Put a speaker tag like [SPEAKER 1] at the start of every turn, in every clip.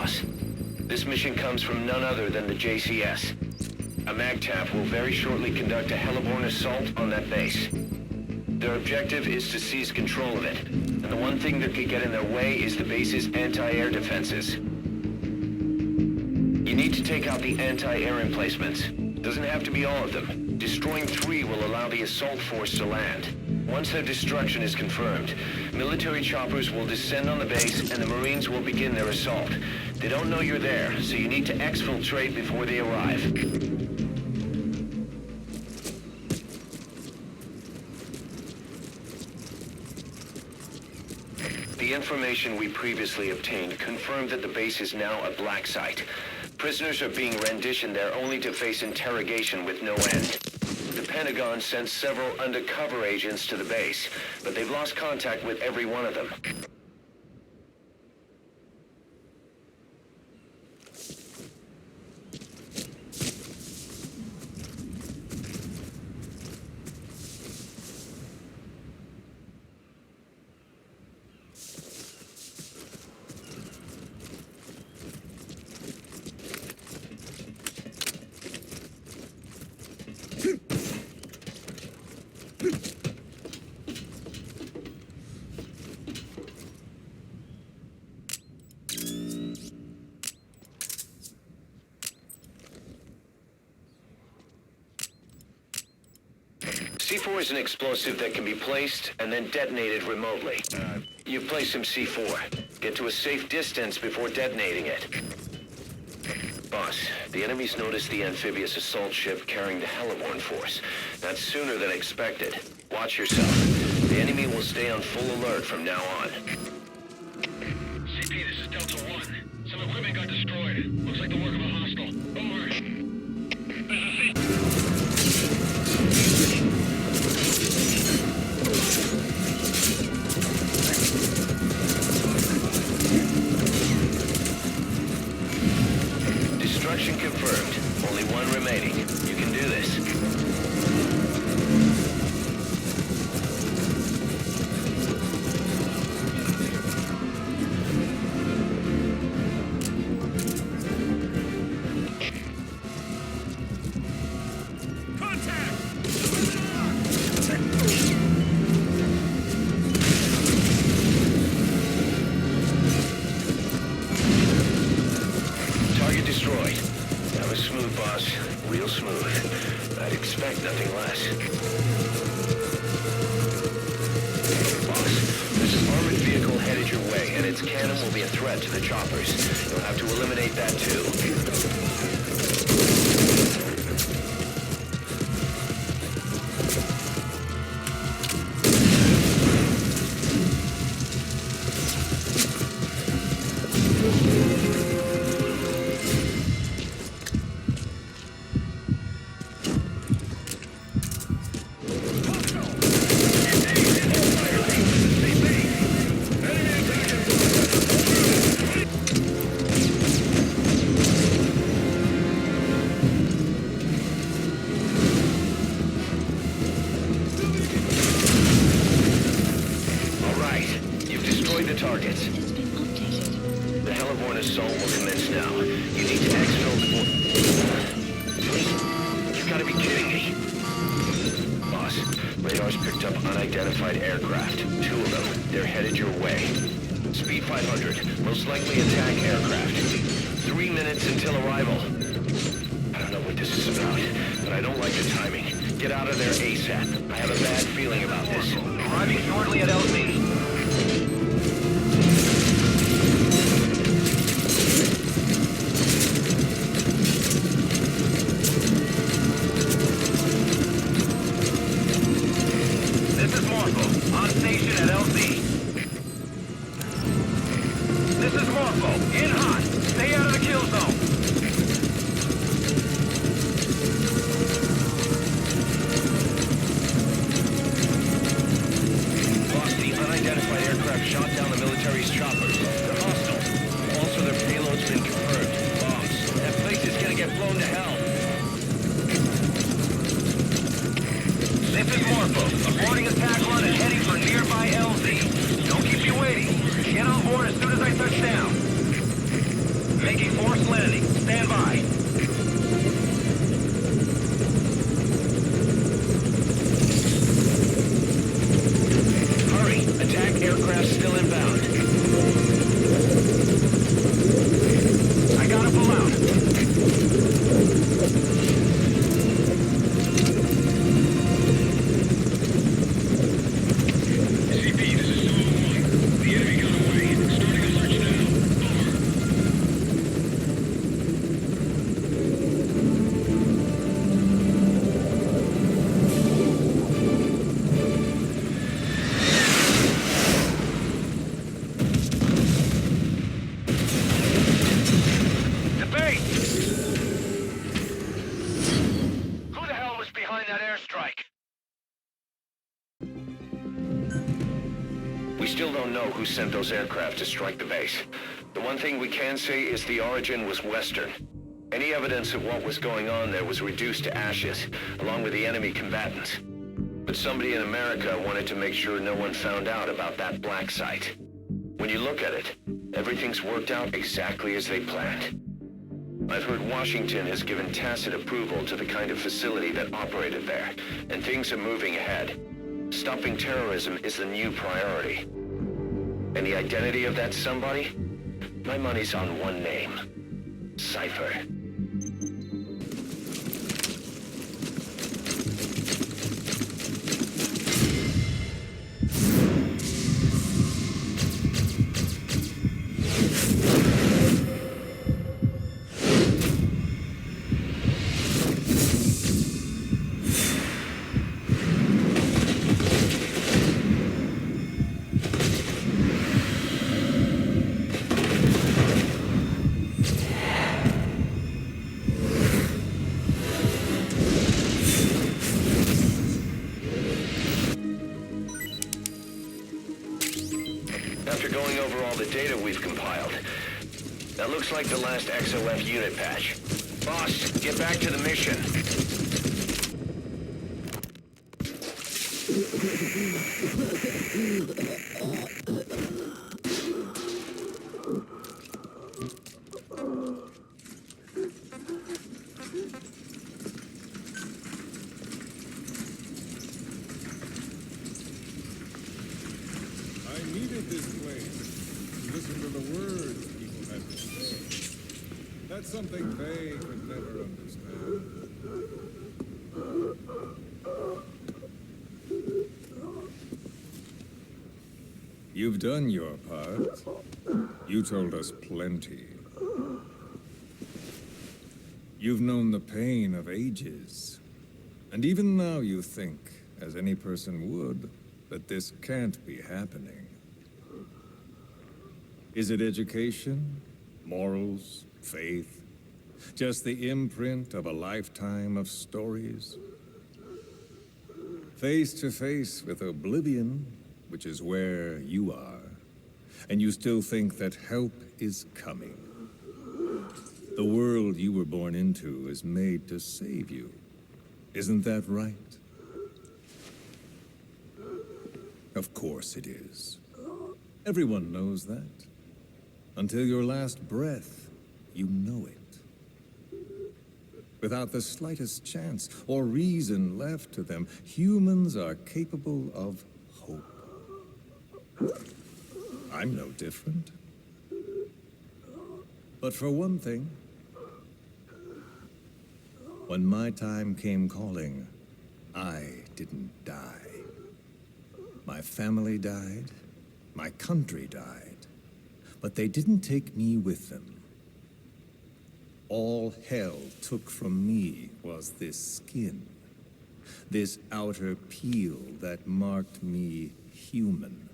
[SPEAKER 1] boss. This mission comes from none other than the JCS. A MAGTF will very shortly conduct a heliborne assault on that base. Their objective is to seize control of it, and the one thing that could get in their way is the base's anti-air defenses. You need to take out the anti-air emplacements. Doesn't have to be all of them. Destroying 3 will allow the assault force to land. Once their destruction is confirmed, military choppers will descend on the base and the Marines will begin their assault. They don't know you're there, so you need to exfiltrate before they arrive. The information we previously obtained confirmed that the base is now a black site. Prisoners are being renditioned there only to face interrogation with no end. The Pentagon sent several undercover agents to the base, but they've lost contact with every one of them. C4 is an explosive that can be placed and then detonated remotely. You place some C4. Get to a safe distance before detonating it. Boss, the enemy's noticed the amphibious assault ship carrying the heliborne force. That's sooner than expected. Watch yourself. The enemy will stay on full alert from now on.
[SPEAKER 2] CP, this is Delta 1. Some equipment got destroyed. Looks like the work of a hostile. Over.
[SPEAKER 1] Destruction confirmed. Only 1 remaining. You can do this. Target destroyed. That was smooth, boss. Real smooth. I'd expect nothing less. Boss, there's an armored vehicle headed your way, and its cannon will be a threat to the choppers. You'll have to eliminate that too. The targets. The heliborne assault will commence now. You need to exfil before... You've got to be kidding me. Boss, radar's picked up unidentified aircraft. 2 of them. They're headed your way. Speed 500. Most likely attack aircraft. 3 minutes until arrival. I don't know what this is about, but I don't like the timing. Get out of there ASAP. I have a bad feeling about this. Arriving shortly at LZ. On station at LZ. This is Morpho. In hot. Stay out of the kill zone. Boss, the unidentified aircraft shot down the military's choppers. They're hostile. Also, their payload's been confirmed. Bombs. That place is gonna get blown to hell. This is Morpho. Aborting attack run and heading for nearby LZ. Don't keep you waiting. Get on board as soon as I touch down. still inbound. I gotta pull out.
[SPEAKER 2] CP, this is Solo 1. The enemy got away. Starting a search now.
[SPEAKER 1] The base! Who the hell was behind that airstrike? We still don't know who sent those aircraft to strike the base. The one thing we can say is the origin was Western. Any evidence of what was going on there was reduced to ashes, along with the enemy combatants. But somebody in America wanted to make sure no one found out about that black site. When you look at it, everything's worked out exactly as they planned. I've heard Washington has given tacit approval to the kind of facility that operated there, and things are moving ahead. Stopping terrorism is the new priority. And the identity of that somebody? My money's on one name. Cypher. After going over all the data we've compiled, that looks like the last XOF unit patch. Boss, get back to the mission.
[SPEAKER 3] I needed this place to listen to the words people had to say. That's something they could never understand. You've done your part. You told us plenty. You've known the pain of ages. And even now you think, as any person would, that this can't be happening. Is it education, morals, faith? Just the imprint of a lifetime of stories? Face to face with oblivion, which is where you are, and you still think that help is coming. The world you were born into is made to save you. Isn't that right? Of course it is. Everyone knows that. Until your last breath, you know it. Without the slightest chance or reason left to them, humans are capable of hope. I'm no different. But for one thing, when my time came calling, I didn't die. My family died, my country died, but they didn't take me with them. All hell took from me was this skin, this outer peel that marked me human.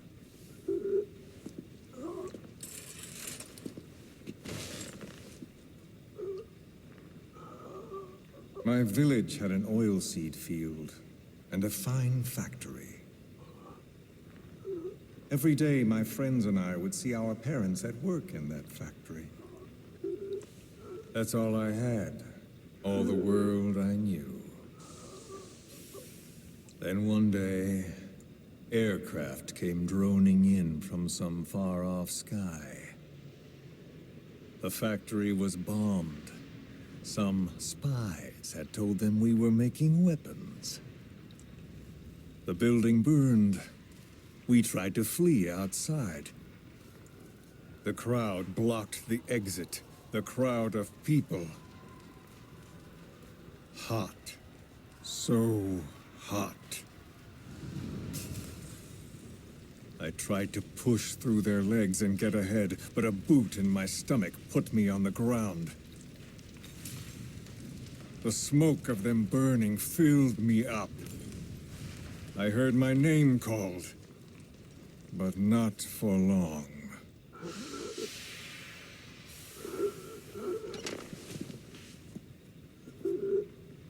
[SPEAKER 3] My village had an oilseed field and a fine factory. Every day, my friends and I would see our parents at work in that factory. That's all I had, all the world I knew. Then one day, aircraft came droning in from some far-off sky. The factory was bombed. Some spies had told them we were making weapons. The building burned, We tried to flee outside. The crowd blocked the exit. The crowd of people. Hot. So hot. I tried to push through their legs and get ahead, but a boot in my stomach put me on the ground. The smoke of them burning filled me up. I heard my name called, but not for long.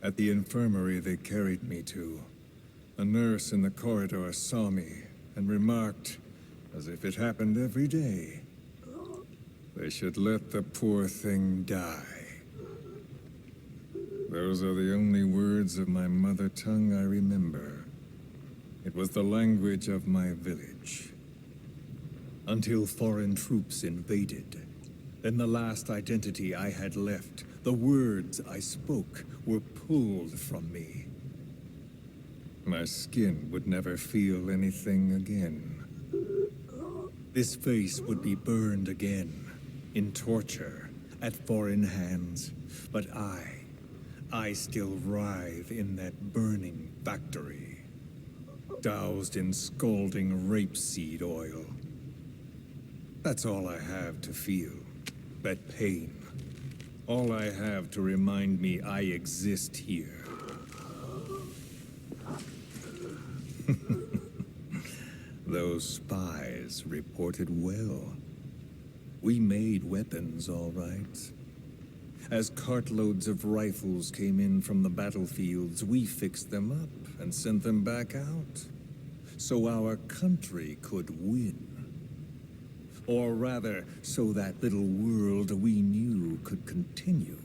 [SPEAKER 3] At the infirmary they carried me to, a nurse in the corridor saw me and remarked, as if it happened every day, they should let the poor thing die. Those are the only words of my mother tongue I remember. It was the language of my village. Until foreign troops invaded. Then the last identity I had left, the words I spoke, were pulled from me. My skin would never feel anything again. This face would be burned again, in torture, at foreign hands. But I still writhe in that burning factory, doused in scalding rapeseed oil. That's all I have to feel, that pain. All I have to remind me I exist here. Those spies reported well. We made weapons, all right. As cartloads of rifles came in from the battlefields, we fixed them up and sent them back out. So our country could win. Or rather, so that little world we knew could continue.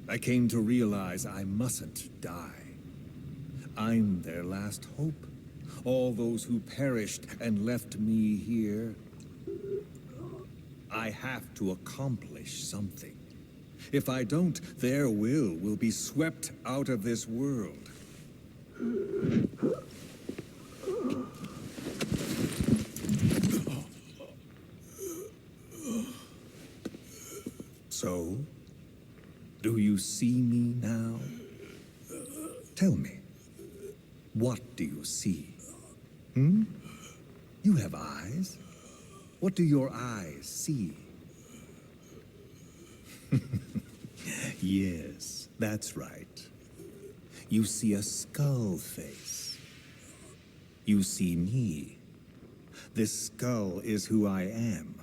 [SPEAKER 3] I came to realize I mustn't die. I'm their last hope. All those who perished and left me here. I have to accomplish something. If I don't, their will be swept out of this world. So, do you see me now? Tell me. What do you see? You have eyes. What do your eyes see? Yes, that's right. You see a skull face. You see me. This skull is who I am.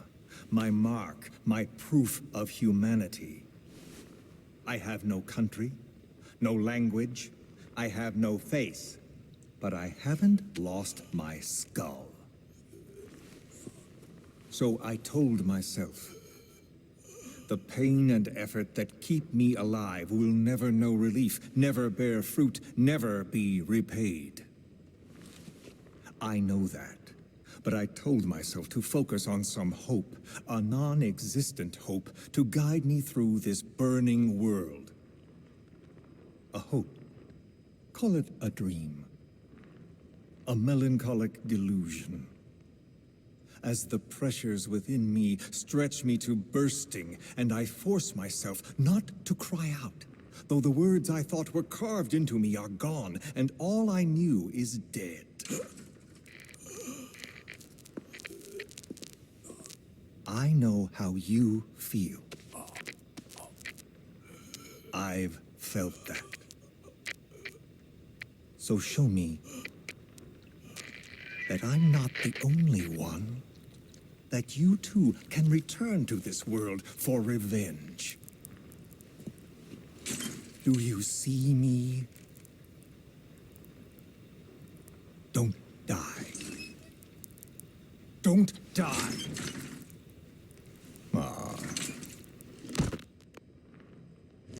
[SPEAKER 3] My mark, my proof of humanity. I have no country, no language. I have no face. But I haven't lost my skull. So I told myself, the pain and effort that keep me alive will never know relief, never bear fruit, never be repaid. I know that, but I told myself to focus on some hope, a non-existent hope, to guide me through this burning world. A hope. Call it a dream. A melancholic delusion. As the pressures within me stretch me to bursting, and I force myself not to cry out, though the words I thought were carved into me are gone, and all I knew is dead. I know how you feel. I've felt that. So show me that I'm not the only one, that you too can return to this world for revenge. Do you see me? Don't die. Don't die!